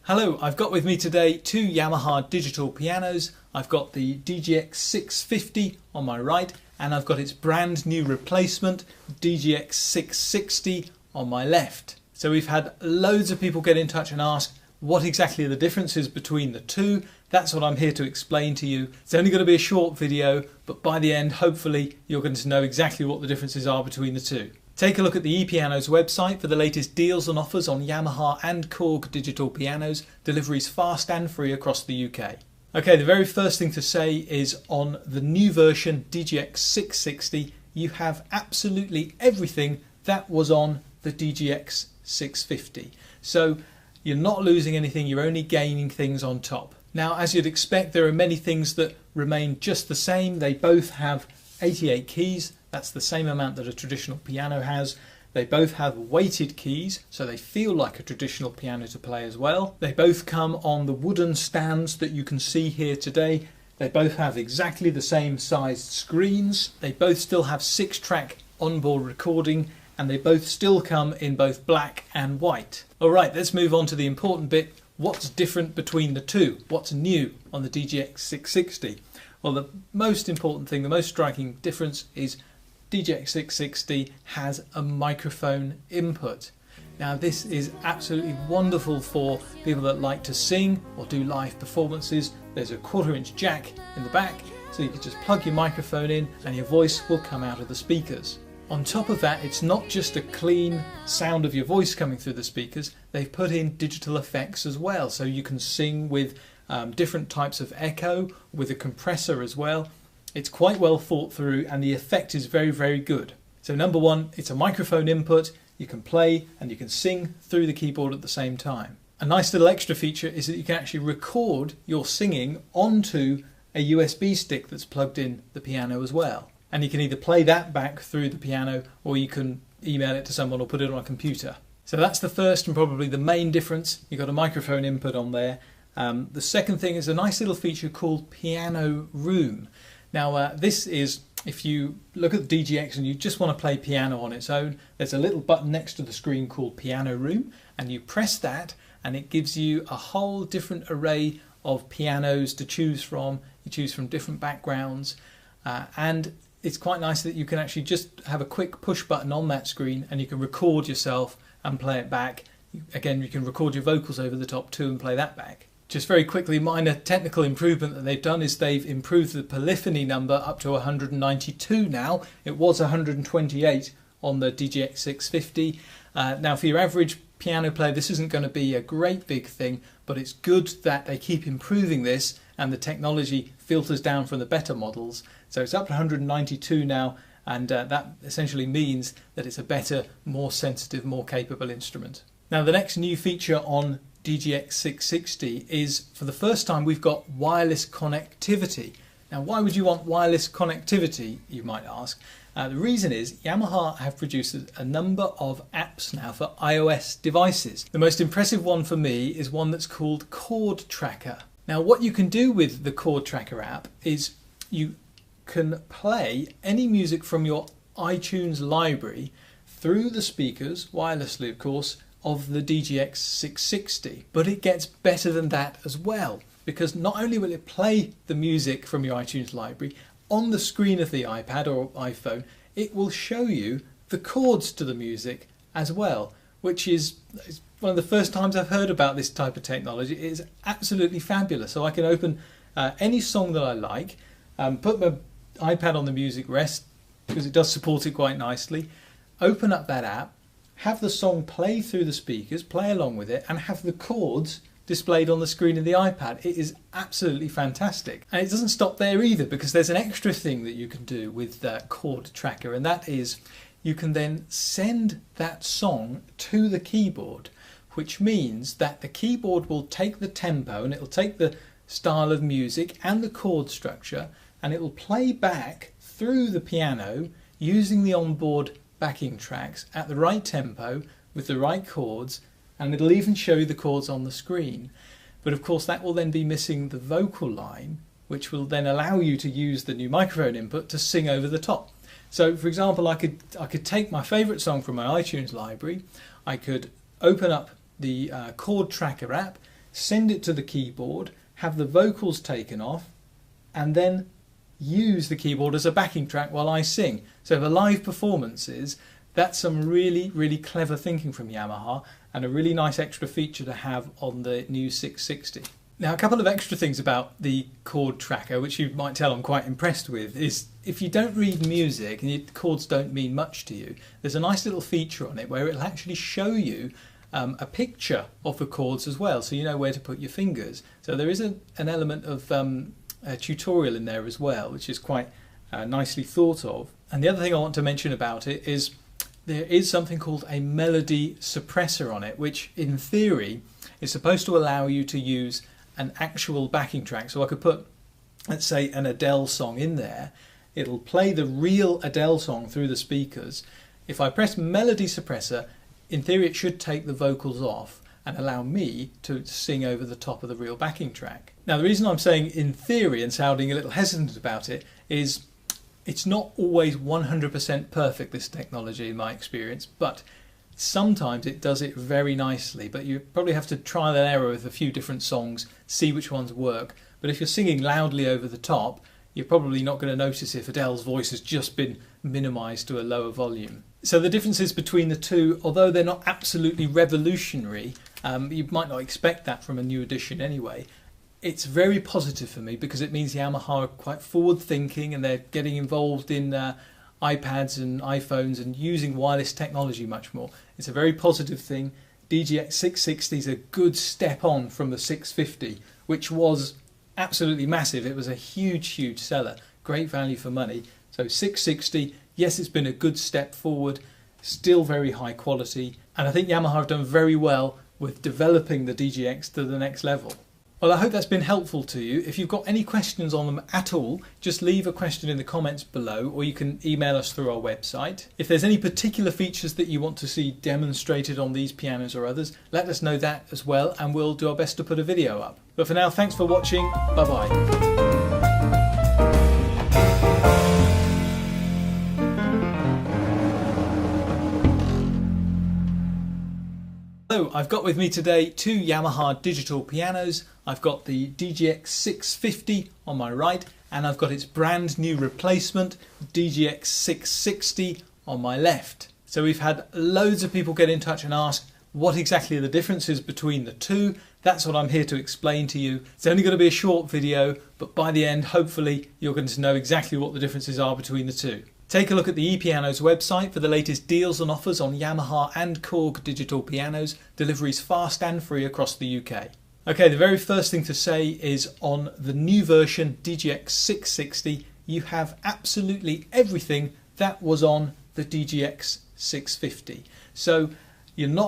Hello, I've got with me today two Yamaha digital pianos. I've got the DGX650 on my right and I've got its brand new replacement DGX660 on my left. So we've had loads of people get in touch and ask what exactly are the differences between the two. That's what I'm here to explain to you. It's only going to be a short video, but by the end hopefully you're going to know exactly what the differences are between the two. Take a look at the ePianos website for the latest deals and offers on Yamaha and Korg digital pianos. Deliveries fast and free across the UK. Okay, the very first thing to say is on the new version DGX660 you have absolutely everything that was on the DGX650. So you're not losing anything, you're only gaining things on top. Now, as you'd expect, there are many things that remain just the same. They both have 88 keys. That's the same amount that a traditional piano has. They both have weighted keys, so they feel like a traditional piano to play as well. They both come on the wooden stands that you can see here today. They both have exactly the same sized screens. They both still have 6-track onboard recording, and they both still come in both black and white. Alright, let's move on to the important bit. What's different between the two? What's new on the DGX660? Well, the most important thing, the most striking difference is DGX660 has a microphone input. Now this is absolutely wonderful for people that like to sing or do live performances. There's a 1/4-inch jack in the back, so you can just plug your microphone in and your voice will come out of the speakers. On top of that, it's not just a clean sound of your voice coming through the speakers, they've put in digital effects as well, so you can sing with different types of echo, with a compressor as well. It's quite well thought through and the effect is very, very good. So number one, it's a microphone input. You can play and you can sing through the keyboard at the same time. A nice little extra feature is that you can actually record your singing onto a USB stick that's plugged in the piano as well. And you can either play that back through the piano or you can email it to someone or put it on a computer. So that's the first and probably the main difference. You've got a microphone input on there. The second thing is a nice little feature called Piano Room. Now this is, if you look at the DGX and you just want to play piano on its own, there's a little button next to the screen called Piano Room, and you press that and it gives you a whole different array of pianos to choose from. You choose from different backgrounds and it's quite nice that you can actually just have a quick push button on that screen and you can record yourself and play it back. Again, you can record your vocals over the top too and play that back. Just very quickly, minor technical improvement that they've done is they've improved the polyphony number up to 192 now. It was 128 on the DGX650. Now for your average piano player this isn't going to be a great big thing, but it's good that they keep improving this and the technology filters down from the better models. So it's up to 192 now, and that essentially means that it's a better, more sensitive, more capable instrument. Now the next new feature on DGX660 is, for the first time, we've got wireless connectivity. Now why would you want wireless connectivity, you might ask? The reason is Yamaha have produced a number of apps now for iOS devices. The most impressive one for me is one that's called Chord Tracker. Now what you can do with the Chord Tracker app is you can play any music from your iTunes library through the speakers, wirelessly of course, of the DGX660, but it gets better than that as well, because not only will it play the music from your iTunes library on the screen of the iPad or iPhone, it will show you the chords to the music as well, which is one of the first times I've heard about this type of technology. It is absolutely fabulous. So I can open any song that I like, put my iPad on the music rest because it does support it quite nicely, open up that app, have the song play through the speakers, play along with it, and have the chords displayed on the screen of the iPad. It is absolutely fantastic. And it doesn't stop there either, because there's an extra thing that you can do with Chord Tracker, and that is you can then send that song to the keyboard, which means that the keyboard will take the tempo and it will take the style of music and the chord structure and it will play back through the piano using the onboard backing tracks at the right tempo with the right chords, and it'll even show you the chords on the screen. But of course that will then be missing the vocal line, which will then allow you to use the new microphone input to sing over the top. So for example, I could take my favourite song from my iTunes library, I could open up the Chord Tracker app, send it to the keyboard, have the vocals taken off, and then use the keyboard as a backing track while I sing. So for live performances, that's some really, really clever thinking from Yamaha, and a really nice extra feature to have on the new 660. Now, a couple of extra things about the chord tracker, which you might tell I'm quite impressed with, is if you don't read music and your chords don't mean much to you, there's a nice little feature on it where it'll actually show you a picture of the chords as well, so you know where to put your fingers. So there is an element of a tutorial in there as well, which is quite nicely thought of. And the other thing I want to mention about it is there is something called a melody suppressor on it, which in theory is supposed to allow you to use an actual backing track. So I could put, let's say, an Adele song in there. It'll play the real Adele song through the speakers. If I press melody suppressor, in theory it should take the vocals off and allow me to sing over the top of the real backing track. Now, the reason I'm saying in theory and sounding a little hesitant about it is it's not always 100% perfect, this technology, in my experience, but sometimes it does it very nicely. But you probably have to trial and error with a few different songs, see which ones work. But if you're singing loudly over the top, you're probably not going to notice if Adele's voice has just been minimised to a lower volume. So the differences between the two, although they're not absolutely revolutionary, you might not expect that from a new edition anyway, it's very positive for me because it means Yamaha are quite forward thinking and they're getting involved in iPads and iPhones and using wireless technology much more. It's a very positive thing. DGX660 is a good step on from the 650, which was absolutely massive. It was a huge seller, great value for money. So 660, yes, it's been a good step forward, still very high quality, and I think Yamaha have done very well with developing the DGX to the next level. Well, I hope that's been helpful to you. If you've got any questions on them at all, just leave a question in the comments below, or you can email us through our website. If there's any particular features that you want to see demonstrated on these pianos or others, let us know that as well, and we'll do our best to put a video up. But for now, thanks for watching. Bye-bye. So I've got with me today two Yamaha digital pianos. I've got the DGX650 on my right, and I've got its brand new replacement, DGX660, on my left. So we've had loads of people get in touch and ask what exactly are the differences between the two. That's what I'm here to explain to you. It's only going to be a short video, but by the end, hopefully, you're going to know exactly what the differences are between the two. Take a look at the ePianos website for the latest deals and offers on Yamaha and Korg digital pianos. Deliveries fast and free across the UK. Okay, the very first thing to say is on the new version DGX660, you have absolutely everything that was on the DGX650. So you're not